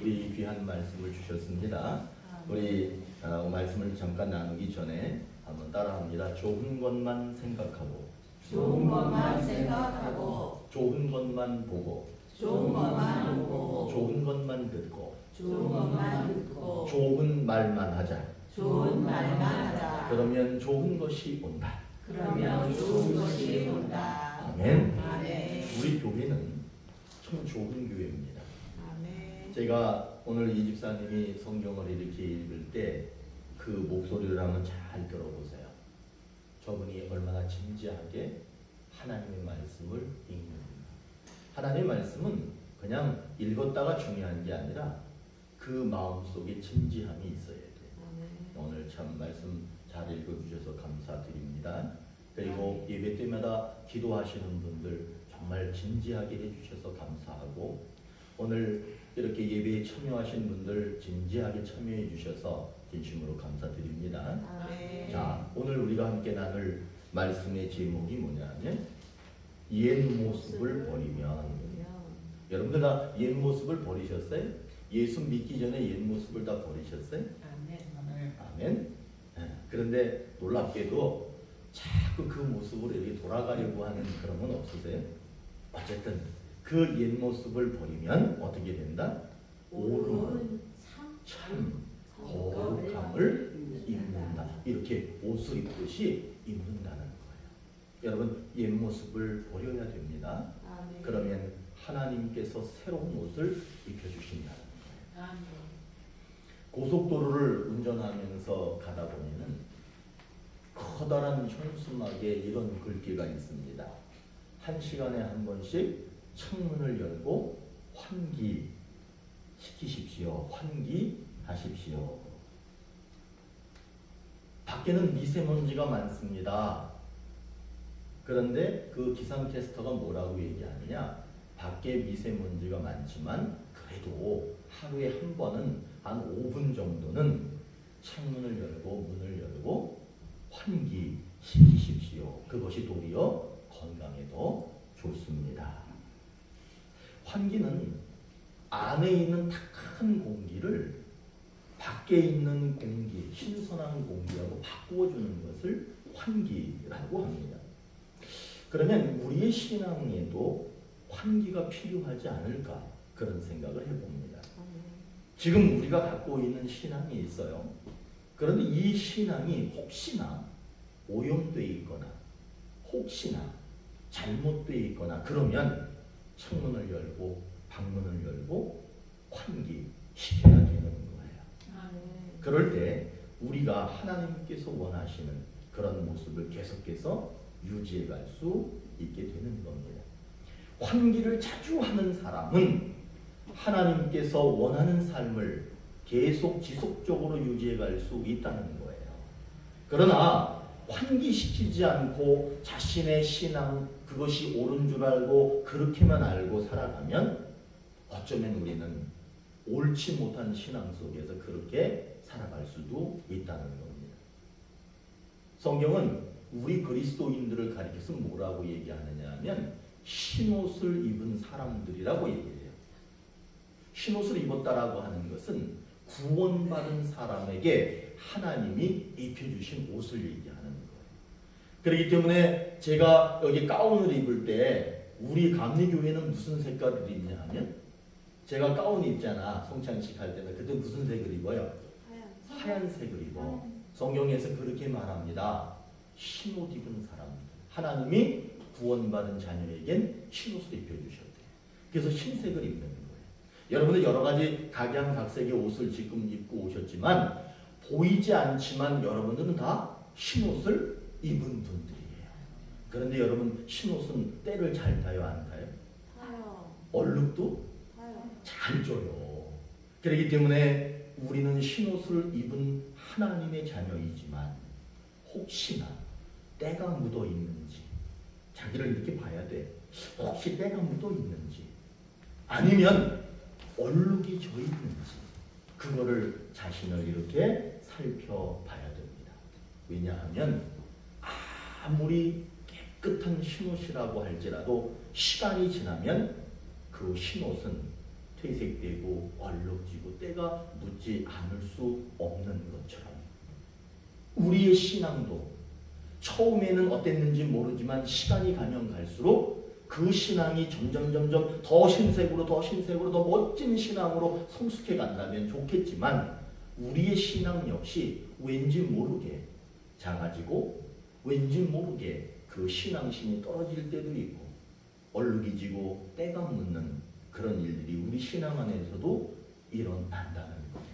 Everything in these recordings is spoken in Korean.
우리 귀한 말씀을 주셨습니다. 우리 말씀을 잠깐 나누기 전에 한번 따라합니다. 좋은 것만 생각하고, 좋은 것만 생각하고, 좋은 것만 보고, 좋은 것만 보고, 좋은 것만 듣고, 좋은 것만 듣고, 좋은 말만 하자. 좋은 말만 하자. 그러면 좋은 것이 온다. 그러면 좋은 것이 온다. 아멘. 아멘. 우리 교회는 참 좋은 교회입니다. 아멘. 제가 오늘 이 집사님이 성경을 이렇게 읽을 때 그 목소리를 한번 잘 들어보세요. 저분이 얼마나 진지하게 하나님의 말씀을 읽는가. 하나님의 말씀은 그냥 읽었다가 중요한 게 아니라 그 마음속에 진지함이 있어야 돼요. 오늘 참 말씀 잘 읽어주셔서 감사드립니다. 그리고 예배 때마다 기도하시는 분들 정말 진지하게 해주셔서 감사하고, 오늘 이렇게 예배에 참여하신 분들 진지하게 참여해 주셔서 진심으로 감사드립니다. 아멘. 자, 오늘 우리가 함께 나눌 말씀의 제목이 뭐냐면 옛 모습을 버리면. 여러분들 다 옛 모습을 버리셨어요? 예수 믿기 전에 옛 모습을 다 버리셨어요? 아멘. 아멘. 그런데 놀랍게도 자꾸 그 모습으로 이렇게 돌아가려고 하는 그런 건 없으세요? 어쨌든 그 옛 모습을 버리면 어떻게 된다? 옳은 참 거룩함을 입는다. 이렇게 옷을 입듯이 입는다는 거예요. 여러분 옛 모습을 버려야 됩니다. 아멘. 그러면 하나님께서 새로운 옷을 입혀주신다는 거예요. 아멘. 고속도로를 운전하면서 가다 보면은 커다란 현수막에 이런 글귀가 있습니다. 1시간에 한 번씩 창문을 열고 환기시키십시오. 환기하십시오. 밖에는 미세먼지가 많습니다. 그런데 그 기상캐스터가 뭐라고 얘기하느냐? 밖에 미세먼지가 많지만 그래도 하루에 한 번은 한 5분 정도는 창문을 열고 문을 열고 환기시키십시오. 그것이 도리어 건강에도 좋습니다. 환기는 안에 있는 탁한 공기를 밖에 있는 공기, 신선한 공기하고 바꾸어주는 것을 환기라고 합니다. 그러면 우리의 신앙에도 환기가 필요하지 않을까, 그런 생각을 해봅니다. 지금 우리가 갖고 있는 신앙이 있어요. 그런데 이 신앙이 혹시나 오염되어 있거나 혹시나 잘못되어 있거나 그러면 창문을 열고 방문을 열고 환기시켜야 되는 거예요. 아멘. 그럴 때 우리가 하나님께서 원하시는 그런 모습을 계속해서 유지해 갈 수 있게 되는 겁니다. 환기를 자주 하는 사람은 하나님께서 원하는 삶을 계속 지속적으로 유지해 갈 수 있다는 거예요. 그러나 환기시키지 않고 자신의 신앙, 그것이 옳은 줄 알고 그렇게만 알고 살아가면 어쩌면 우리는 옳지 못한 신앙 속에서 그렇게 살아갈 수도 있다는 겁니다. 성경은 우리 그리스도인들을 가리켜서 뭐라고 얘기하느냐 하면 흰옷을 입은 사람들이라고 얘기해요. 흰옷을 입었다라고 하는 것은 구원받은 사람에게 하나님이 입혀주신 옷을 얘기하는 거예요. 그렇기 때문에 제가 여기 가운을 입을 때 우리 감리교회는 무슨 색깔을 입냐 하면, 제가 가운 입잖아. 성찬식 할 때는 그때 무슨 색을 입어요? 하얀색을 입어. 성경에서 그렇게 말합니다. 흰옷 입은 사람들. 하나님이 구원받은 자녀에겐 흰옷을 입혀주셨대요. 그래서 흰색을 입는 거예요. 여러분은 여러 가지 각양각색의 옷을 지금 입고 오셨지만 보이지 않지만 여러분들은 다 흰옷을 입은 분들이에요. 그런데 여러분 흰옷은 때를 잘 타요, 안 타요? 타요. 얼룩도 타요. 잘 줘요. 그렇기 때문에 우리는 흰옷을 입은 하나님의 자녀이지만 혹시나 때가 묻어 있는지 자기를 이렇게 봐야 돼. 혹시 때가 묻어 있는지 아니면 얼룩이 져 있는지 그거를 자신을 이렇게 살펴봐야 됩니다. 왜냐하면 아무리 깨끗한 흰옷이라고 할지라도 시간이 지나면 그 흰옷은 퇴색되고 얼룩지고 때가 묻지 않을 수 없는 것처럼 우리의 신앙도 처음에는 어땠는지 모르지만 시간이 가면 갈수록 그 신앙이 점점 더 신색으로 더 멋진 신앙으로 성숙해 간다면 좋겠지만 우리의 신앙 역시 왠지 모르게 작아지고 왠지 모르게 그 신앙심이 떨어질 때도 있고 얼룩이 지고 때가 묻는 그런 일들이 우리 신앙 안에서도 일어난다는 거예요.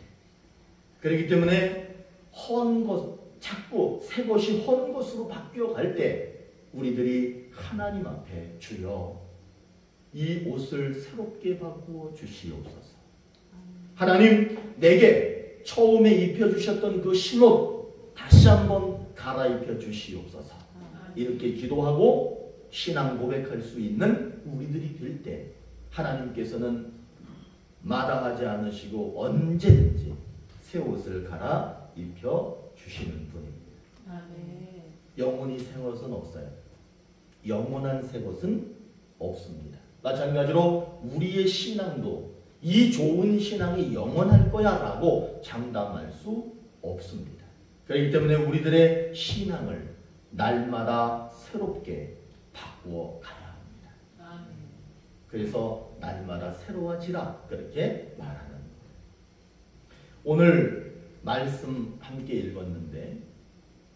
그렇기 때문에 헌 것, 자꾸 새 것이 헌 것으로 바뀌어 갈 때 우리들이 하나님 앞에 주여 이 옷을 새롭게 바꾸어 주시옵소서. 하나님 내게 처음에 입혀주셨던 그 신옷 다시 한번 갈아입혀 주시옵소서. 이렇게 기도하고 신앙 고백할 수 있는 우리들이 될 때 하나님께서는 마다하지 않으시고 언제든지 새 옷을 갈아입혀 주시는 분입니다. 영원히 새 것은 없어요. 영원한 새 것은 없습니다. 마찬가지로 우리의 신앙도 이 좋은 신앙이 영원할 거야 라고 장담할 수 없습니다. 그렇기 때문에 우리들의 신앙을 날마다 새롭게 바꾸어 가야 합니다. 그래서 날마다 새로워지라 그렇게 말하는 거예요. 오늘 말씀 함께 읽었는데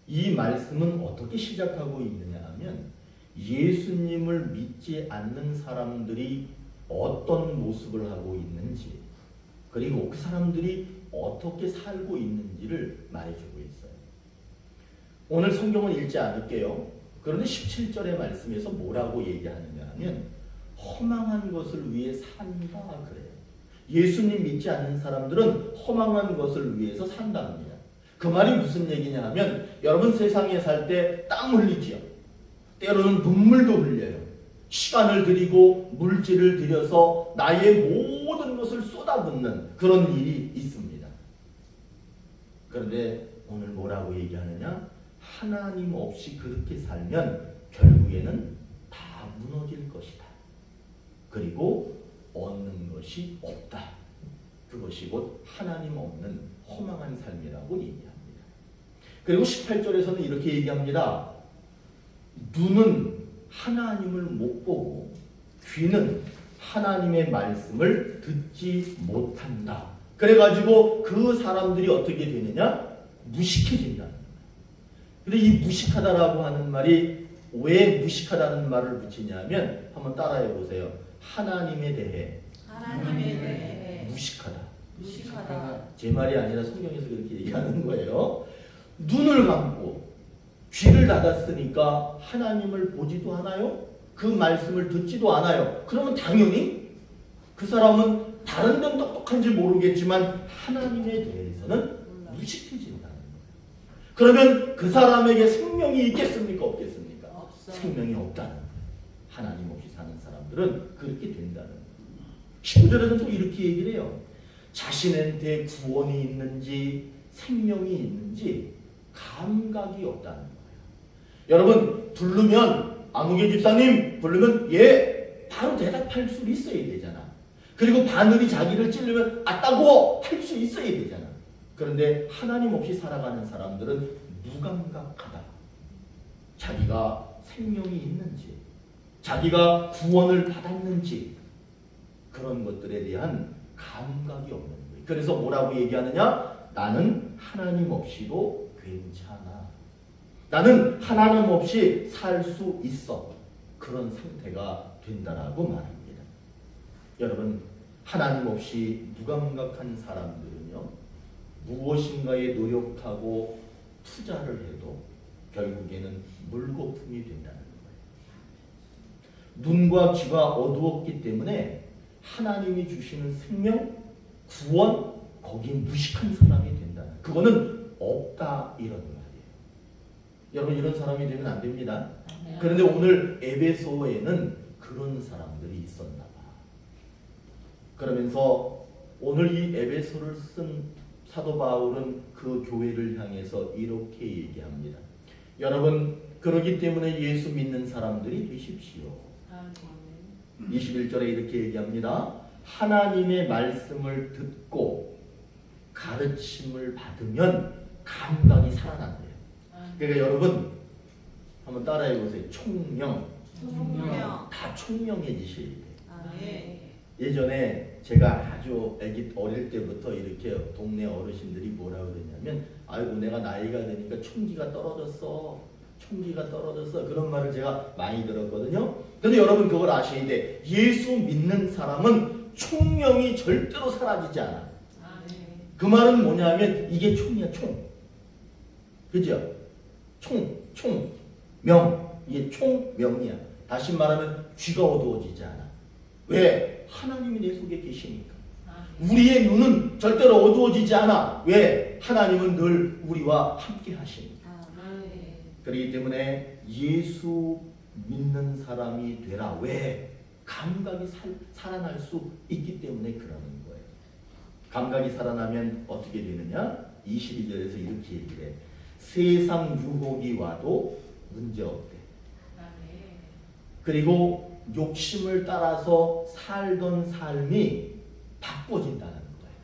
이 말씀은 어떻게 시작하고 있느냐 하면 예수님을 믿지 않는 사람들이 어떤 모습을 하고 있는지 그리고 그 사람들이 어떻게 살고 있는지를 말해주고 있어요. 오늘 성경은 읽지 않을게요. 그런데 17절의 말씀에서 뭐라고 얘기하느냐 하면 허망한 것을 위해 산다 그래요. 예수님 믿지 않는 사람들은 허망한 것을 위해서 산답니다. 그 말이 무슨 얘기냐 하면 여러분 세상에 살 때 땀 흘리지요. 때로는 눈물도 흘려요. 시간을 들이고 물질을 들여서 나의 모든 것을 쏟아붓는 그런 일이 있습니다. 그런데 오늘 뭐라고 얘기하느냐? 하나님 없이 그렇게 살면 결국에는 다 무너질 것이다. 그리고 얻는 것이 없다. 그것이 곧 하나님 없는 허망한 삶이라고 얘기합니다. 그리고 18절에서는 이렇게 얘기합니다. 눈은 하나님을 못 보고 귀는 하나님의 말씀을 듣지 못한다. 그래가지고 그 사람들이 어떻게 되느냐? 무식해진다는 거예요. 근데 이 무식하다라고 하는 말이 왜 무식하다는 말을 붙이냐면 한번 따라해 보세요. 하나님에 대해 무식하다. 제 말이 아니라 성경에서 그렇게 얘기하는 거예요. 눈을 감고 귀를 닫았으니까 하나님을 보지도 않아요? 그 말씀을 듣지도 않아요. 그러면 당연히 그 사람은 다른 데는 똑똑한지 모르겠지만 하나님에 대해서는 무식해진다는 거예요. 그러면 그 사람에게 생명이 있겠습니까? 없겠습니까? 없어요. 생명이 없다는 거예요. 하나님 없이 사는 사람들은 그렇게 된다는 거예요. 19절에서 또 이렇게 얘기를 해요. 자신한테 구원이 있는지 생명이 있는지 감각이 없다는 거예요. 여러분 부르면 아무개 집사님 부르면 예 바로 대답할 수 있어야 되잖아. 그리고 바늘이 자기를 찌르면 아따고 할 수 있어야 되잖아. 그런데 하나님 없이 살아가는 사람들은 무감각하다. 자기가 생명이 있는지 자기가 구원을 받았는지 그런 것들에 대한 감각이 없는 거예요. 그래서 뭐라고 얘기하느냐? 나는 하나님 없이도 괜찮아. 나는 하나님 없이 살 수 있어. 그런 상태가 된다라고 말합니다. 여러분 하나님 없이 무감각한 사람들은요 무엇인가에 노력하고 투자를 해도 결국에는 물거품이 된다는 거예요. 눈과 귀가 어두웠기 때문에 하나님이 주시는 생명, 구원 거기에 무식한 사람이 된다는 그거는 없다 이런 말이에요. 여러분 이런 사람이 되면 안 됩니다. 그런데 오늘 에베소에는 그런 사람들이 있었나 봐. 그러면서 오늘 이 에베소를 쓴 사도 바울은 그 교회를 향해서 이렇게 얘기합니다. 여러분 그러기 때문에 예수 믿는 사람들이 되십시오. 21절에 이렇게 얘기합니다. 하나님의 말씀을 듣고 가르침을 받으면 감각이 살아난대요. 그러니까 여러분 한번 따라해 보세요. 총명. 총명. 다 총명해지셔야 돼요. 아멘. 예전에 제가 아주 어릴 때부터 이렇게 동네 어르신들이 뭐라고 그러냐면 아이고 내가 나이가 드니까 총기가 떨어졌어. 총기가 떨어졌어. 그런 말을 제가 많이 들었거든요. 근데 여러분 그걸 아셔야 돼. 예수 믿는 사람은 총명이 절대로 사라지지 않아. 그 말은 뭐냐면 이게 총이야, 총. 그죠? 명. 이게 총명이야. 다시 말하면 귀가 어두워지지 않아. 왜? 하나님이 내 속에 계시니까. 우리의 눈은 절대로 어두워지지 않아. 왜? 하나님은 늘 우리와 함께 하시니까. 그렇기 때문에 예수 믿는 사람이 되라. 왜? 감각이 살아날 수 있기 때문에 그러는 거예요. 감각이 살아나면 어떻게 되느냐? 22절에서 이렇게 얘기해. 세상 유혹이 와도 문제없대. 그리고 욕심을 따라서 살던 삶이 바꿔진다는 거예요.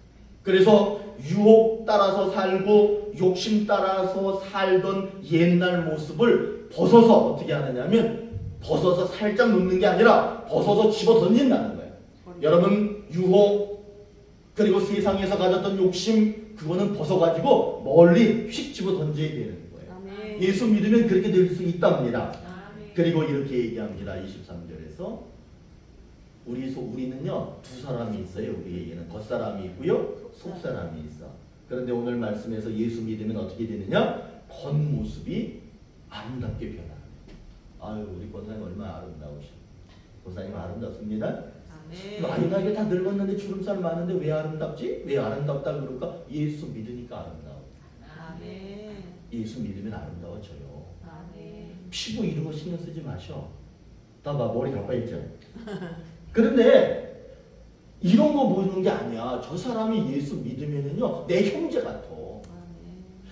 그래서 유혹 따라서 살고 욕심 따라서 살던 옛날 모습을 벗어서 어떻게 하느냐면 벗어서 살짝 놓는 게 아니라 벗어서 집어 던진다는 거예요. 여러분 유혹 그리고 세상에서 가졌던 욕심 그거는 벗어가지고 멀리 휙 집어 던져야 되는 거예요. 예수 믿으면 그렇게 될 수 있답니다. 그리고 이렇게 얘기합니다. 23절에서 우리는요 두 사람이 있어요. 우리에게는 겉사람이 있고요 속사람이 있어. 그런데 오늘 말씀에서 예수 믿으면 어떻게 되느냐? 겉모습이 아름답게 변하는. 아유 우리 권사님 얼마나 아름다우셔. 권사님 아름답습니다. 많이 나게 다 늙었는데 주름살 많은데 왜 아름답지? 왜 아름답다 그럴까? 예수 믿으니까 아름다워. 예수 믿으면 아름다워져요. 피부 이런 거 신경 쓰지 마셔. 다 봐 머리 다 빠있죠. 그런데 이런 거 보이는 게 아니야. 저 사람이 예수 믿으면은요 내 형제 같아.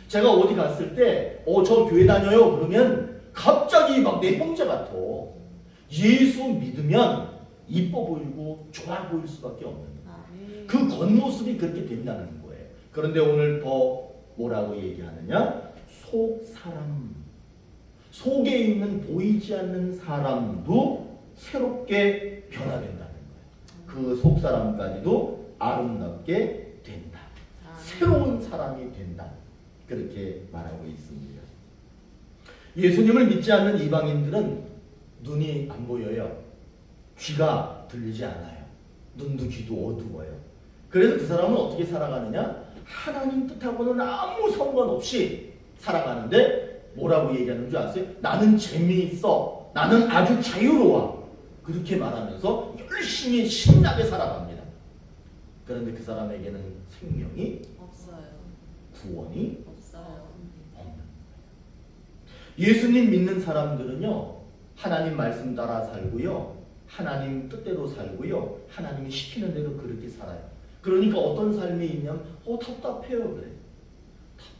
제가 어디 갔을 때 저 교회 다녀요 그러면 갑자기 막 내 형제 같아. 예수 믿으면 이뻐 보이고 좋아 보일 수밖에 없는 거예요. 그 겉모습이 그렇게 된다는 거예요. 그런데 오늘 더 뭐라고 얘기하느냐? 속사람. 속에 있는 보이지 않는 사람도 새롭게 변화된다는 거예요. 그 속사람까지도 아름답게 된다. 새로운 사람이 된다. 그렇게 말하고 있습니다. 예수님을 믿지 않는 이방인들은 눈이 안 보여요. 귀가 들리지 않아요. 눈도 귀도 어두워요. 그래서 그 사람은 어떻게 살아가느냐? 하나님 뜻하고는 아무 상관없이 살아가는데 뭐라고 얘기하는 줄 아세요? 나는 재미있어. 나는 아주 자유로워. 그렇게 말하면서 열심히 신나게 살아갑니다. 그런데 그 사람에게는 생명이 없어요. 구원이 없어요. 없는 거예요. 예수님 믿는 사람들은요. 하나님 말씀 따라 살고요. 하나님 뜻대로 살고요. 하나님이 시키는 대로 그렇게 살아요. 그러니까 어떤 삶이 있냐면 답답해요. 그래.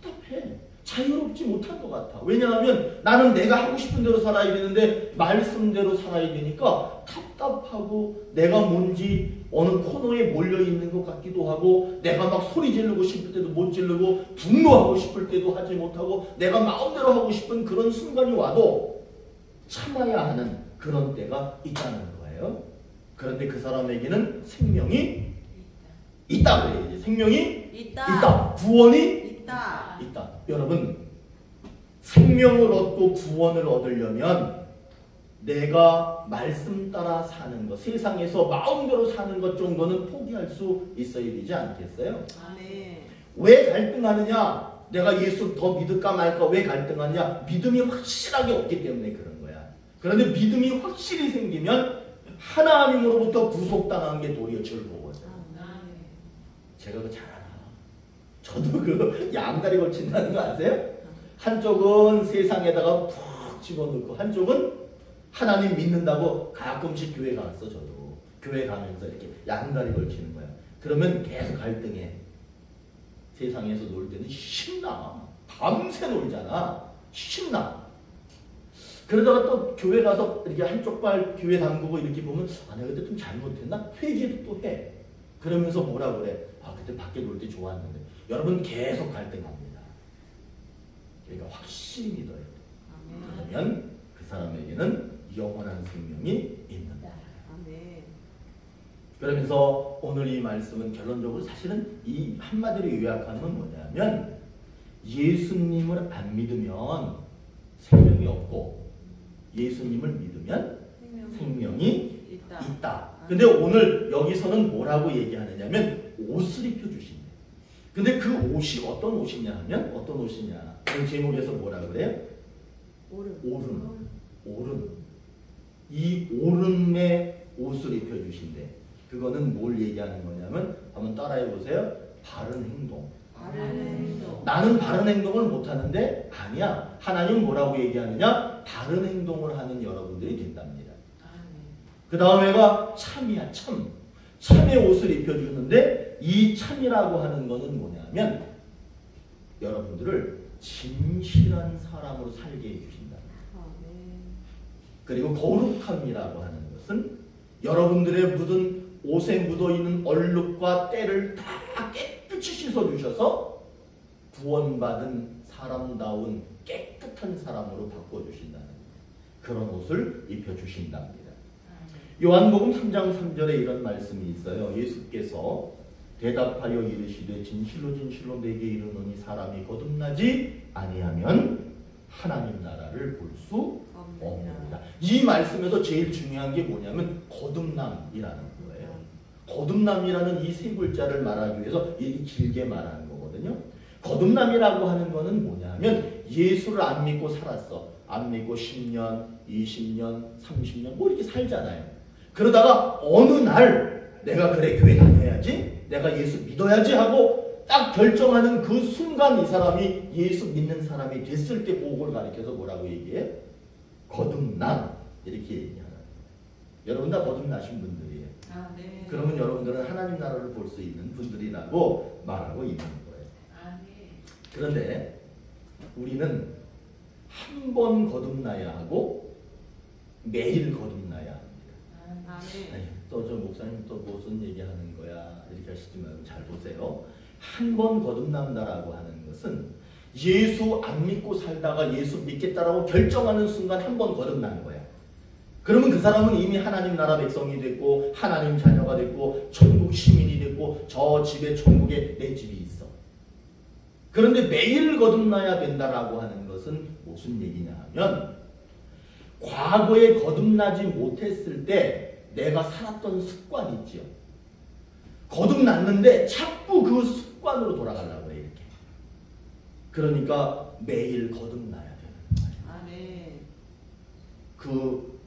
답답해. 자유롭지 못한 것 같아. 왜냐하면 나는 내가 하고 싶은 대로 살아야 되는데 말씀대로 살아야 되니까 답답하고 내가 뭔지 어느 코너에 몰려있는 것 같기도 하고 내가 막 소리 지르고 싶을 때도 못 지르고 분노하고 싶을 때도 하지 못하고 내가 마음대로 하고 싶은 그런 순간이 와도 참아야 하는 그런 때가 있다는 거예요. 그런데 그 사람에게는 생명이 있다 그래야지. 생명이 있다. 구원이 있다. 여러분 생명을 얻고 구원을 얻으려면 내가 말씀 따라 사는 것, 세상에서 마음대로 사는 것 정도는 포기할 수 있어야 되지 않겠어요? 왜 갈등하느냐? 내가 예수 더 믿을까 말까 왜 갈등하느냐? 믿음이 확실하게 없기 때문에 그런 거야. 그런데 믿음이 확실히 생기면 하나님으로부터 구속당한 게 도리어 즐거워요. 제가 그거 잘 알아. 저도 그 양다리 걸친다는 거 아세요? 한쪽은 세상에다가 푹 집어넣고 한쪽은 하나님 믿는다고 가끔씩 교회 갔어. 저도 교회 가면서 이렇게 양다리 걸치는 거야. 그러면 계속 갈등해. 세상에서 놀 때는 신나. 밤새 놀잖아. 신나. 그러다가 또 교회 가서 이렇게 한쪽 발 교회 담그고 이렇게 보면 내가 그때 좀 잘못했나? 회개도 또 해. 그러면서 뭐라 그래? 아, 그때 밖에 놀 때 좋았는데. 여러분 계속 갈등합니다. 그러니까 확실히 믿어야 돼. 아멘. 그러면 그 사람에게는 영원한 생명이 있는다. 아멘. 그러면서 오늘 이 말씀은 결론적으로 사실은 이 한마디로 요약하는 건 뭐냐면 예수님을 안 믿으면 생명이 없고 예수님을 믿으면 생명이 있다. 있다. 근데 오늘 여기서는 뭐라고 얘기하느냐면 옷을 입혀주신대. 근데 그 옷이 어떤 옷이냐 하면 어떤 옷이냐. 그 제목에서 뭐라 그래요? 오름. 이 오름의 옷을 입혀주신대. 그거는 뭘 얘기하는 거냐면 한번 따라해 보세요. 바른 행동. 나는 바른 행동을 못하는데 아니야. 하나님 뭐라고 얘기하느냐? 바른 행동을 하는 여러분들이 된답니다. 그 다음에가 참이야. 참의 옷을 입혀주는데 이 참이라고 하는 거는 뭐냐면 여러분들을 진실한 사람으로 살게 해주신다. 그리고 거룩함이라고 하는 것은 여러분들의 묻은 옷에 묻어있는 얼룩과 때를 다 깨끗이 씻어주셔서 구원받은 사람다운 깨끗한 사람으로 바꿔주신다는 그런 옷을 입혀주신답니다. 요한복음 3장 3절에 이런 말씀이 있어요. 예수께서 대답하여 이르시되 진실로 진실로 내게 이르노니 사람이 거듭나지 아니하면 하나님 나라를 볼 수 없느니라. 이 말씀에서 제일 중요한 게 뭐냐면 거듭남이라는 거예요. 거듭남이라는 이 세 글자를 말하기 위해서 이렇게 길게 말하는 거거든요. 거듭남이라고 하는 거는 뭐냐면 예수를 안 믿고 살았어. 안 믿고 10년, 20년, 30년 뭐 이렇게 살잖아요. 그러다가 어느 날 내가 그래 교회 다녀야지, 내가 예수 믿어야지 하고 딱 결정하는 그 순간 이 사람이 예수 믿는 사람이 됐을 때 그걸 가리켜서 뭐라고 얘기해? 거듭남 이렇게 얘기하는 거예요. 여러분 다 거듭나신 분들이에요. 네. 그러면 여러분들은 하나님 나라를 볼 수 있는 분들이라고 말하고 있는 거예요. 그런데 우리는 한 번 거듭나야 하고 매일 거듭나야 합니다. 또 저 목사님 또 무슨 얘기하는 거야 이렇게 하시지 말고 잘 보세요. 한 번 거듭난다라고 하는 것은 예수 안 믿고 살다가 예수 믿겠다라고 결정하는 순간 한 번 거듭나는 거야. 그러면 그 사람은 이미 하나님 나라 백성이 됐고 하나님 자녀가 됐고 천국 시민이 됐고 저 집에 천국에 내 집이 있어. 그런데 매일 거듭나야 된다라고 하는 것은 무슨 얘기냐 하면 과거에 거듭나지 못했을 때 내가 살았던 습관이 있죠. 거듭났는데 자꾸 그 습관으로 돌아가려고 해 이렇게. 그러니까 매일 거듭나야 되는 거예요. 그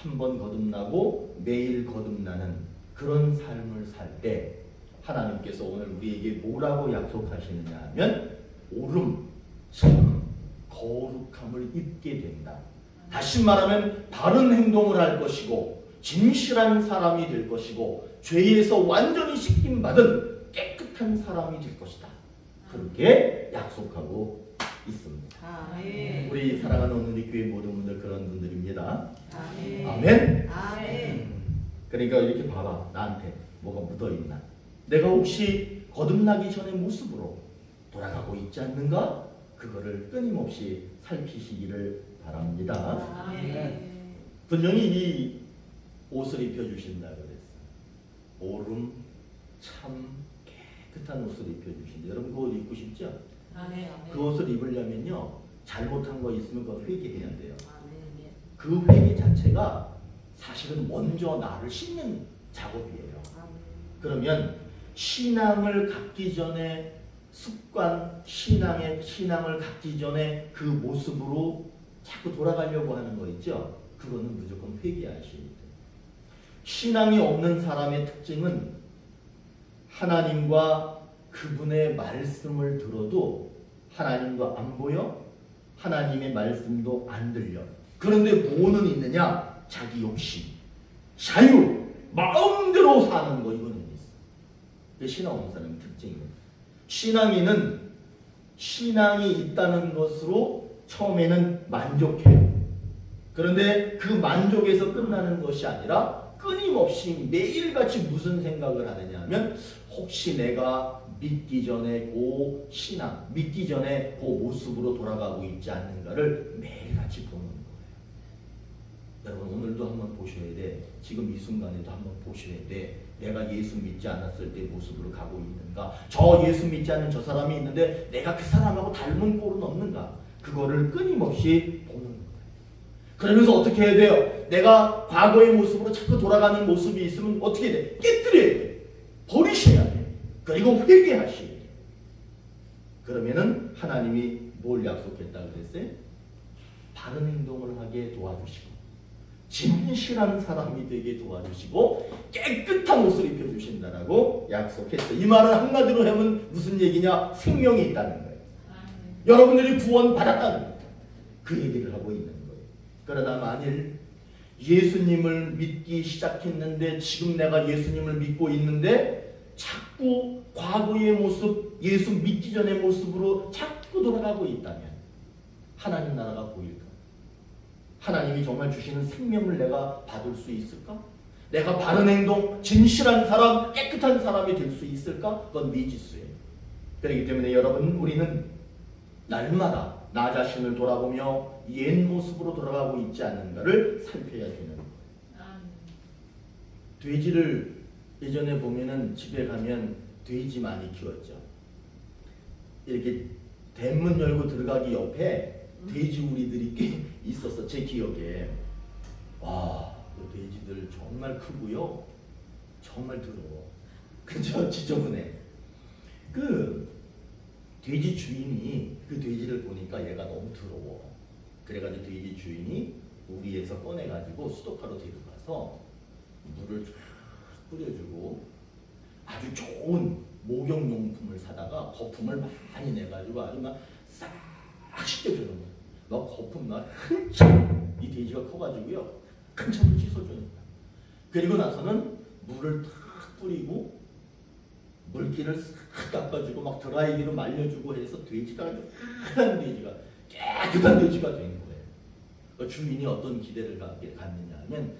한 번 거듭나고 매일 거듭나는 그런 삶을 살 때 하나님께서 오늘 우리에게 뭐라고 약속하시느냐 하면 오름, 참, 거룩함을 입게 된다. 다시 말하면 바른 행동을 할 것이고 진실한 사람이 될 것이고 죄에서 완전히 씻김받은 깨끗한 사람이 될 것이다. 그렇게 약속하고 있습니다. 우리 사랑하는 오늘 우리 교회 모든 분들 그런 분들입니다. 아멘. 그러니까 이렇게 봐봐. 나한테 뭐가 묻어있나. 내가 혹시 거듭나기 전의 모습으로 돌아가고 있지 않는가? 그거를 끊임없이 살피시기를 바랍니다. 분명히 이 옷을 입혀주신다 그랬어요. 오름, 참, 깨끗한 옷을 입혀주신다. 여러분 그 옷 입고 싶죠? 그 옷을 입으려면요 잘못한 거 있으면 그거 회개해야 돼요. 그 회개 자체가 사실은 먼저 나를 씻는 작업이에요. 그러면 신앙을 갖기 전에 습관, 신앙을 갖기 전에 그 모습으로 자꾸 돌아가려고 하는 거 있죠? 그거는 무조건 회개하셔야 돼요. 신앙이 없는 사람의 특징은 하나님과 그분의 말씀을 들어도 하나님도 안 보여, 하나님의 말씀도 안 들려. 그런데 뭐는 있느냐? 자기 욕심, 자유, 마음대로 사는 거 이거는 있어. 그게 신앙 없는 사람의 특징이에요. 신앙인은 신앙이 있다는 것으로 처음에는 만족해요. 그런데 그 만족에서 끝나는 것이 아니라 끊임없이 매일같이 무슨 생각을 하느냐 하면 혹시 내가 믿기 전에 그 신앙, 믿기 전에 그 모습으로 돌아가고 있지 않는가를 매일같이 보는 거예요. 여러분 오늘도 한번 보셔야 돼. 지금 이 순간에도 한번 보셔야 돼. 내가 예수 믿지 않았을 때 모습으로 가고 있는가? 저 예수 믿지 않는 저 사람이 있는데 내가 그 사람하고 닮은 꼴은 없는가? 그거를 끊임없이 보는 거예요. 그러면서 어떻게 해야 돼요? 내가 과거의 모습으로 자꾸 돌아가는 모습이 있으면 어떻게 돼? 깨뜨려야 돼. 버리셔야 돼. 그리고 회개하셔야 돼. 그러면은 하나님이 뭘 약속했다고 그랬어요? 바른 행동을 하게 도와주시고 진실한 사람이 되게 도와주시고 깨끗한 옷을 입혀주신다라고 약속했어요. 이 말은 한마디로 하면 무슨 얘기냐? 생명이 있다는 거예요. 여러분들이 구원 받았다는 거예요. 그 얘기를 하고 있는 거예요. 그러나 만일 예수님을 믿기 시작했는데 지금 내가 예수님을 믿고 있는데 자꾸 과거의 모습, 예수 믿기 전의 모습으로 자꾸 돌아가고 있다면 하나님 나라가 보일까? 하나님이 정말 주시는 생명을 내가 받을 수 있을까? 내가 바른 행동, 진실한 사람, 깨끗한 사람이 될 수 있을까? 그건 미지수예요. 그렇기 때문에 여러분 우리는 날마다 나 자신을 돌아보며 옛 모습으로 돌아가고 있지 않는가를 살펴야 되는 거예요. 돼지를 예전에 보면은 집에 가면 돼지 많이 키웠죠. 이렇게 대문 열고 들어가기 옆에 돼지 우리들이 꽤 있었어. 제 기억에. 와, 그 돼지들 정말 크고요. 정말 더러워. 그죠? 지저분해. 그 돼지 주인이 그 돼지를 보니까 얘가 너무 더러워. 그래가지고 돼지 주인이 우리에서 꺼내가지고 수도가로 데려가서 물을 쫙 뿌려주고 아주 좋은 목욕용품을 사다가 거품을 많이 내가지고 아주 막 싹 씻겨주는 거야. 막 거품 막 한참 이 돼지가 커가지고요 한참을 씻어주는 거야. 그리고 나서는 물을 탁 뿌리고 물기를 싹 닦아주고 막 드라이기로 말려주고 해서 돼지가 아주 하얀 돼지가 깨끗한 돼지가 된 거예요. 주인이 어떤 기대를 갖느냐 하면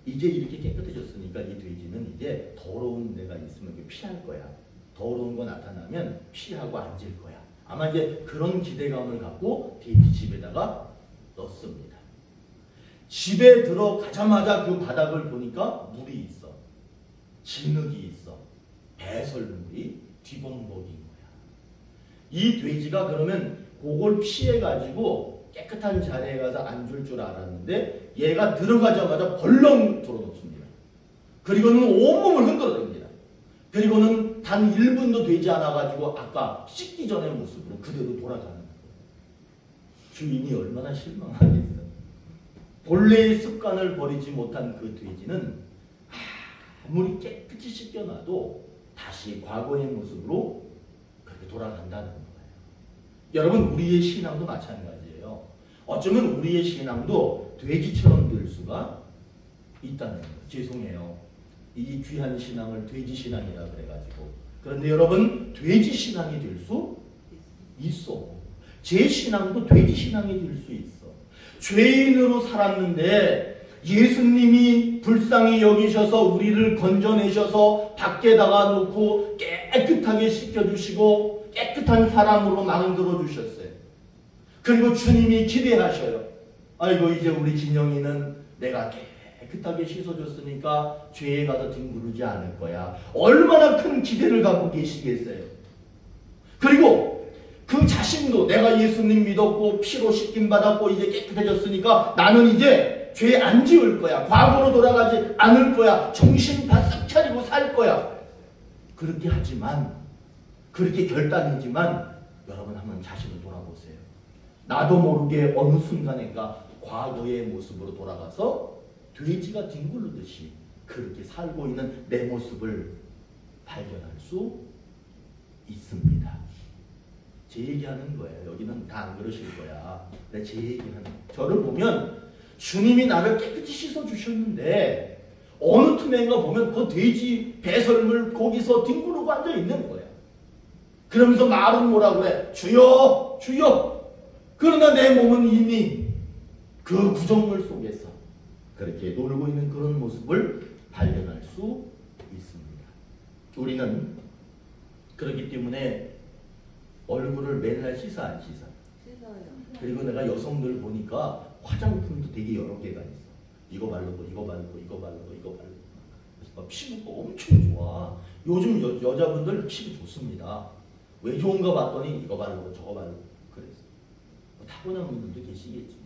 이제 이렇게 깨끗해졌으니까 이 돼지는 이제 더러운 데가 있으면 피할 거야. 더러운 거 나타나면 피하고 앉을 거야. 아마 이제 그런 기대감을 갖고 돼지 집에다가 넣습니다. 집에 들어가자마자 그 바닥을 보니까 물이 있어. 진흙이 있어. 배설물이 뒤범벅인 거야. 이 돼지가 그러면 그걸 피해가지고 깨끗한 자리에 가서 앉을 줄 알았는데 얘가 들어가자마자 벌렁 들어놓습니다. 그리고는 온몸을 흔들어댑니다. 그리고는 단 1분도 되지 않아가지고 아까 씻기 전의 모습으로 그대로 돌아가는 거예요. 주인이 얼마나 실망하겠어. 본래의 습관을 버리지 못한 그 돼지는 아무리 깨끗이 씻겨놔도 다시 과거의 모습으로 그렇게 돌아간다는 거예요. 여러분 우리의 신앙도 마찬가지예요. 어쩌면 우리의 신앙도 돼지처럼 될 수가 있다는 거예요. 죄송해요. 이 귀한 신앙을 돼지 신앙이라 그래가지고. 그런데 여러분 돼지 신앙이 될 수 있어. 제 신앙도 돼지 신앙이 될 수 있어. 죄인으로 살았는데 예수님이 불쌍히 여기셔서 우리를 건져내셔서 밖에다가 놓고 깨끗하게 씻겨주시고 깨끗한 사람으로 만들어 주셨어요. 그리고 주님이 기대하셔요. 아이고 이제 우리 진영이는 내가 깨끗하게 씻어줬으니까 죄에 가서 뒹구르지 않을 거야. 얼마나 큰 기대를 갖고 계시겠어요. 그리고 그 자신도 내가 예수님 믿었고 피로 씻김 받았고 이제 깨끗해졌으니까 나는 이제 죄 안 지을 거야. 과거로 돌아가지 않을 거야. 정신 바싹 차리고 살 거야. 그렇게 하지만 그렇게 결단이지만 여러분 한번 자신을 돌아보세요. 나도 모르게 어느 순간인가 과거의 모습으로 돌아가서 돼지가 뒹굴르듯이 그렇게 살고 있는 내 모습을 발견할 수 있습니다. 제 얘기하는 거예요. 여기는 다 안 그러실 거야. 근데 제 얘기하는 저를 보면 주님이 나를 깨끗이 씻어주셨는데 어느 틈엔가 보면 그 돼지 배설물 거기서 뒹구르고 앉아 있는 거야. 그러면서 말은 뭐라 그래? 주여 주여. 그러나 내 몸은 이미 그 구정물 속에서 그렇게 놀고 있는 그런 모습을 발견할 수 있습니다. 우리는 그렇기 때문에 얼굴을 맨날 씻어 안 씻어? 씻어요. 그리고 내가 여성들 보니까 화장품도 되게 여러 개가 있어. 이거 바르고 이거 바르고 이거 바르고 이거 바르고. 그래서 피부가 엄청 좋아. 요즘 여자분들 피부 좋습니다. 왜 좋은가 봤더니 이거 바르고 저거 바르고 그래서. 타고난 분들도 계시겠지만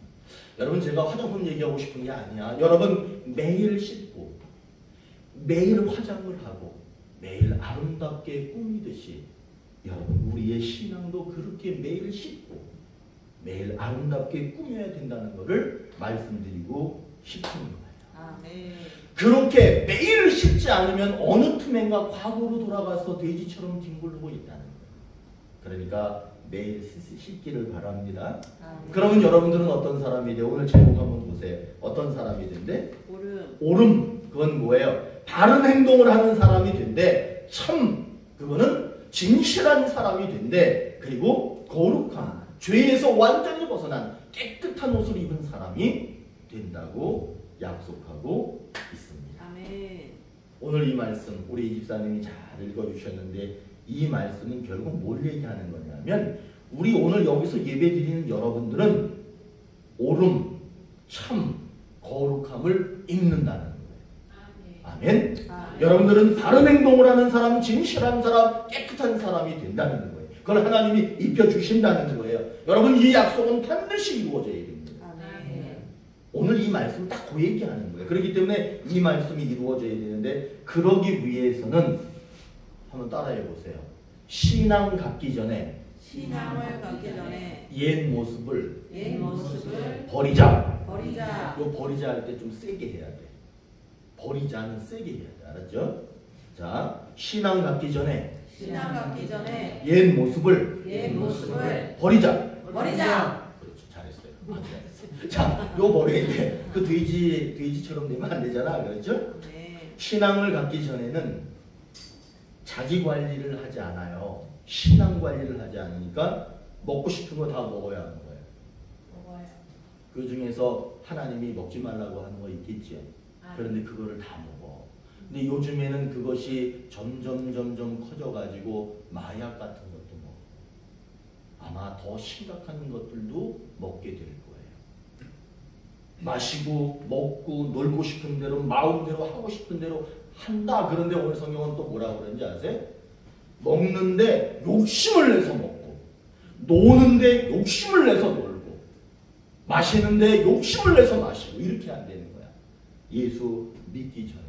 여러분 제가 화장품 얘기하고 싶은 게 아니야. 여러분 매일 씻고 매일 화장을 하고 매일 아름답게 꾸미듯이 여러분 우리의 신앙도 그렇게 매일 씻고 매일 아름답게 꾸며야 된다는 것을 말씀드리고 싶은 거예요. 아멘. 그렇게 매일 씻지 않으면 어느 틈엔가 과거로 돌아가서 돼지처럼 뒹굴고 있다는 거예요. 그러니까 매일 씻기를 바랍니다. 아멘. 그러면 여러분들은 어떤 사람이 돼? 오늘 제목 한번 보세요. 어떤 사람이 된대? 오름. 오름. 그건 뭐예요? 바른 행동을 하는 사람이 된대. 참. 그거는 진실한 사람이 된대. 그리고 거룩함. 죄에서 완전히 벗어난 깨끗한 옷을 입은 사람이 된다고 약속하고 있습니다. 아멘. 오늘 이 말씀 우리 이 집사님이 잘 읽어주셨는데 이 말씀은 결국 뭘 얘기하는 거냐면 우리 오늘 여기서 예배드리는 여러분들은 옳음, 참, 거룩함을 입는다는 거예요. 아멘. 아멘. 여러분들은 바른 행동을 하는 사람, 진실한 사람, 깨끗한 사람이 된다는 거예요. 그걸 하나님이 입혀주신다는 거예요. 여러분 이 약속은 반드시 이루어져야 됩니다. 아멘. 오늘 이 말씀 딱 그 얘기하는 거예요. 그렇기 때문에 이 말씀이 이루어져야 되는데 그러기 위해서는 한번 따라해 보세요. 신앙 갖기 전에 신앙을 갖기 전에 옛 모습을 옛 모습을 버리자. 버리자. 요 버리자 할 때 좀 세게 해야 돼. 버리자는 세게 해야 돼. 알았죠? 자, 신앙 갖기 전에 신앙 갖기 전에 옛 모습을 옛 모습을 버리자. 버리자. 그렇죠. 잘했어요. 아주 잘했어요. 자, 요 버려야 돼. 그 돼지처럼 되면 안 되잖아. 그렇죠? 네. 신앙을 갖기 전에는 자기 관리를 하지 않아요. 신앙 관리를 하지 않으니까 먹고 싶은 거 다 먹어야 하는 거예요. 먹어요. 그 중에서 하나님이 먹지 말라고 하는 거 있겠죠. 그런데 그거를 다 먹어. 근데 요즘에는 그것이 점점 커져가지고 마약 같은 것도 먹어. 아마 더 심각한 것들도 먹게 될 거예요. 마시고 먹고 놀고 싶은 대로 마음대로 하고 싶은 대로 한다. 그런데 오늘 성경은 또 뭐라고 그러는지 아세요? 먹는데 욕심을 내서 먹고 노는데 욕심을 내서 놀고 마시는데 욕심을 내서 마시고 이렇게 안 되는 거야. 예수 믿기 전에는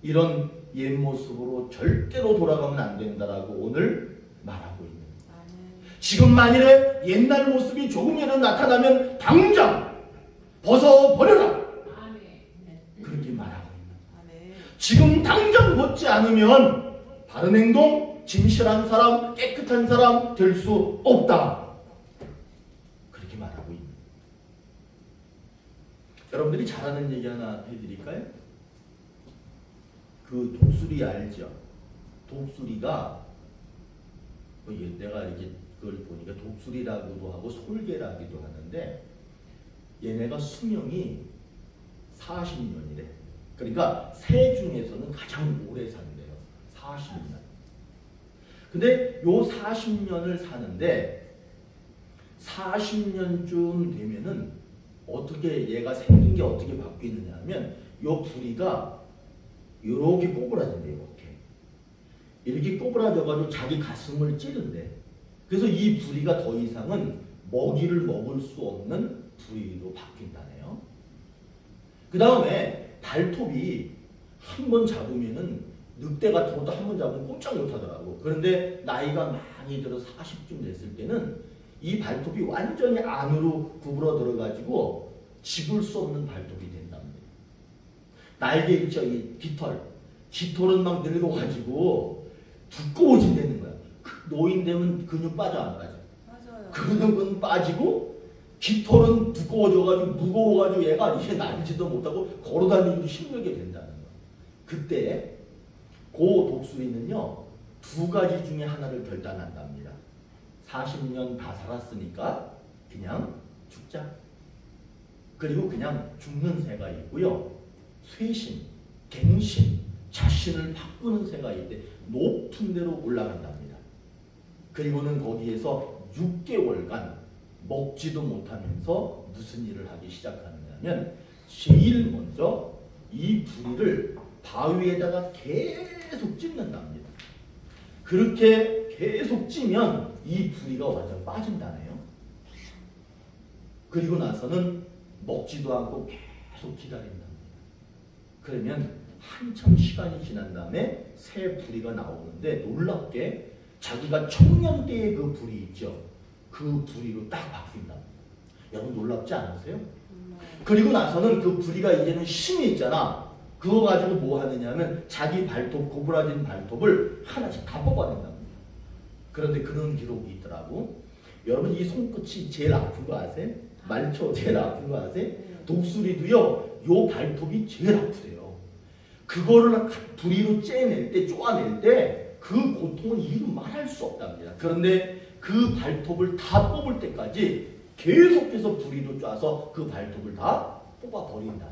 이런 옛 모습으로 절대로 돌아가면 안 된다라고 오늘 말하고 있는 거야. 지금 만일에 옛날 모습이 조금이라도 나타나면 당장 벗어버려라. 그렇게 말하고 있는 거야. 지금 당장 벗지 않으면 바른 행동, 진실한 사람, 깨끗한 사람 될 수 없다. 그렇게 말하고 있는 거야. 여러분들이 잘하는 얘기 하나 해드릴까요? 그 독수리 알죠? 독수리가 내가 이렇게 그걸 보니까 독수리라고도 하고 솔개라기도 하는데 얘네가 수명이 40년이래. 그러니까 새 중에서는 가장 오래 산대요. 40년. 근데 요 40년을 사는데 40년쯤 되면은 어떻게 얘가 생긴 게 어떻게 바뀌느냐 하면 요 부리가 이렇게 꼬부라진대. 이렇게 꼬부라져가지고 자기 가슴을 찌른대. 그래서 이 부리가 더 이상은 먹이를 먹을 수 없는 부리로 바뀐다네요. 그 다음에 발톱이 한 번 잡으면은 늑대 같은 것도 한 번 잡으면 꼼짝 못 하더라고. 그런데 나이가 많이 들어 40쯤 됐을 때는 이 발톱이 완전히 안으로 구부러 들어가지고 집을 수 없는 발톱이 된답니다. 날개 있죠? 이 깃털은 막 늙어가지고 두꺼워진다는 거야. 노인 되면 근육 빠져 안 빠져? 맞아요. 근육은 빠지고 깃털은 두꺼워져가지고 무거워가지고 얘가 이제 날지도 못하고 걸어다니기도 힘들게 된다는 거야. 그때 그 독수리는요 2가지 중에 하나를 결단한답니다. 40년 다 살았으니까 그냥 죽자. 그리고 그냥 죽는 새가 있고요. 쇄신, 갱신, 자신을 바꾸는 생각일 때 높은 데로 올라간답니다. 그리고는 거기에서 6개월간 먹지도 못하면서 무슨 일을 하기 시작하느냐면 제일 먼저 이 부리를 바위에다가 계속 찝는답니다. 그렇게 계속 찌면 이 부리가 완전 빠진다네요. 그리고 나서는 먹지도 않고 계속 기다린답니다. 그러면 한참 시간이 지난 다음에 새 부리가 나오는데 놀랍게 자기가 청년 때의 그 부리 있죠. 그 부리로 딱 바뀐답니다. 여러분 놀랍지 않으세요? 그리고 나서는 그 부리가 이제는 힘이 있잖아. 그거 가지고 뭐 하느냐면 자기 발톱, 고부라진 발톱을 하나씩 다 뽑아낸답니다. 그런데 그런 기록이 있더라고. 여러분 이 손끝이 제일 아픈 거 아세요? 말초 제일 아픈 거 아세요? 독수리도요. 요 발톱이 제일 아프대요. 그거를 부리로 째낼 때, 쪼아낼 때 그 고통은 이루 말할 수 없답니다. 그런데 그 발톱을 다 뽑을 때까지 계속해서 부리로 쪄서 그 발톱을 다 뽑아버린다.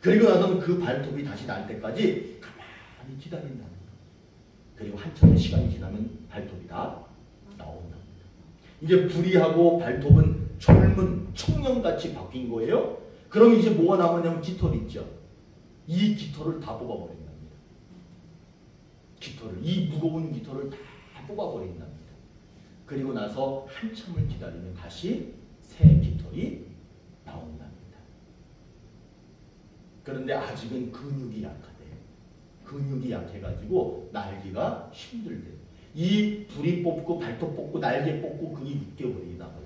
그리고 나서는 그 발톱이 다시 날 때까지 가만히 기다린다. 그리고 한참의 시간이 지나면 발톱이 다 나온다. 이제 부리하고 발톱은 젊은 청년같이 바뀐 거예요. 그럼 이제 뭐가 남았냐면 깃털이 있죠. 이 깃털을 다 뽑아버린답니다. 깃털을, 이 무거운 깃털을 다 뽑아버린답니다. 그리고 나서 한참을 기다리면 다시 새 깃털이 나온답니다. 그런데 아직은 근육이 약하대요. 근육이 약해가지고 날기가 힘들대요. 이 부리 뽑고 발톱 뽑고 날개 뽑고 그게 6개월이 나거든요.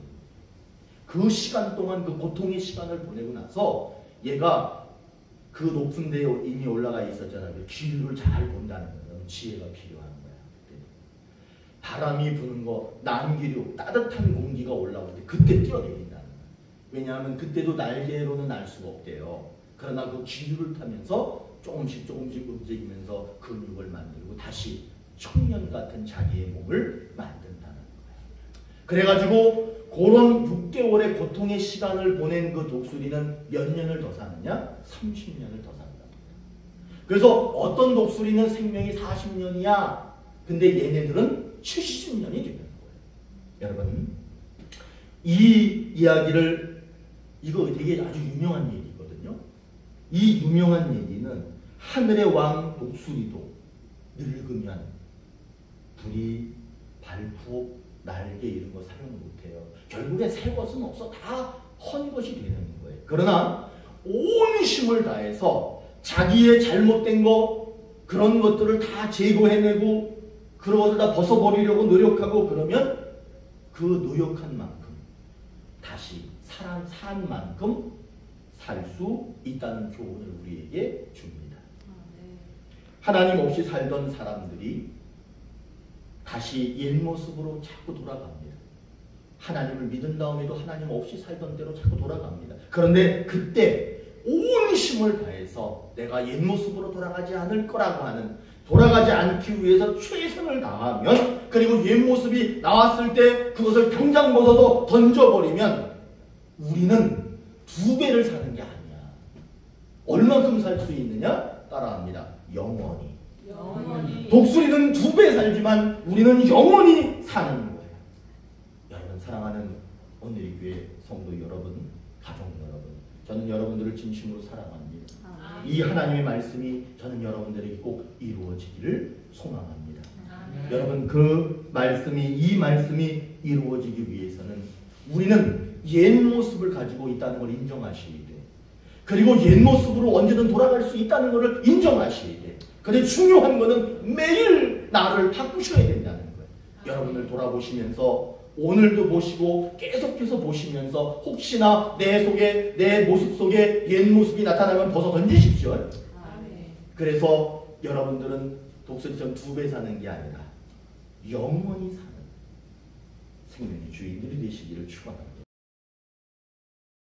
그 시간 동안 그 고통의 시간을 보내고 나서 얘가 그 높은 데에 이미 올라가 있었잖아요. 그 기류를 잘 본다는 거예요. 지혜가 필요한 거야. 바람이 부는 거, 남기류, 따뜻한 공기가 올라올 때 그때 뛰어내린다는 거예요. 왜냐하면 그때도 날개로는 날 수가 없대요. 그러나 그 기류를 타면서 조금씩 움직이면서 근육을 만들고 다시 청년 같은 자기의 몸을 만든다는 거예요. 그래가지고 그런 6개월의 고통의 시간을 보낸 그 독수리는 몇 년을 더 사느냐? 30년을 더 산다. 그래서 어떤 독수리는 생명이 40년이야. 근데 얘네들은 70년이 되는 거예요. 여러분, 이 이야기를, 이거 되게 아주 유명한 얘기거든요. 이 유명한 얘기는 하늘의 왕 독수리도 늙으면 부리, 발톱, 날개 이런 거 사용 못해요. 결국에 새 것은 없어. 다 헌 것이 되는 거예요. 그러나 온 힘을 다해서 자기의 잘못된 거, 그런 것들을 다 제거해내고 그런 것을 다 벗어버리려고 노력하고 그러면 그 노력한 만큼 다시 산 만큼 살 수 있다는 교훈을 우리에게 줍니다. 하나님 없이 살던 사람들이 다시 옛 모습으로 자꾸 돌아갑니다. 하나님을 믿은 다음에도 하나님 없이 살던 대로 자꾸 돌아갑니다. 그런데 그때 온 힘을 다해서 내가 옛 모습으로 돌아가지 않을 거라고 하는, 돌아가지 않기 위해서 최선을 다하면, 그리고 옛 모습이 나왔을 때 그것을 당장 벗어서 던져버리면 우리는 2배를 사는 게 아니야. 얼만큼 살 수 있느냐? 따라합니다. 영원히. 독수리는 2배 살지만 우리는 영원히 사는 거예요. 여러분, 사랑하는 오늘의 교회 성도 여러분, 가족 여러분, 저는 여러분들을 진심으로 사랑합니다. 이 하나님의 말씀이 저는 여러분들에게 꼭 이루어지기를 소망합니다. 여러분, 그 말씀이, 이 말씀이 이루어지기 위해서는 우리는 옛 모습을 가지고 있다는 걸 인정하셔야 돼. 그리고 옛 모습으로 언제든 돌아갈 수 있다는 것을 인정하셔야 돼. 근데 중요한 것은 매일 나를 바꾸셔야 된다는 거예요. 여러분을 돌아보시면서 오늘도 보시고 계속해서 보시면서 혹시나 내 속에, 내 모습 속에 옛 모습이 나타나면 벗어 던지십시오. 그래서 여러분들은 독수리처럼 2배 사는 게 아니라 영원히 사는 생명의 주인들이 되시기를 축원합니다.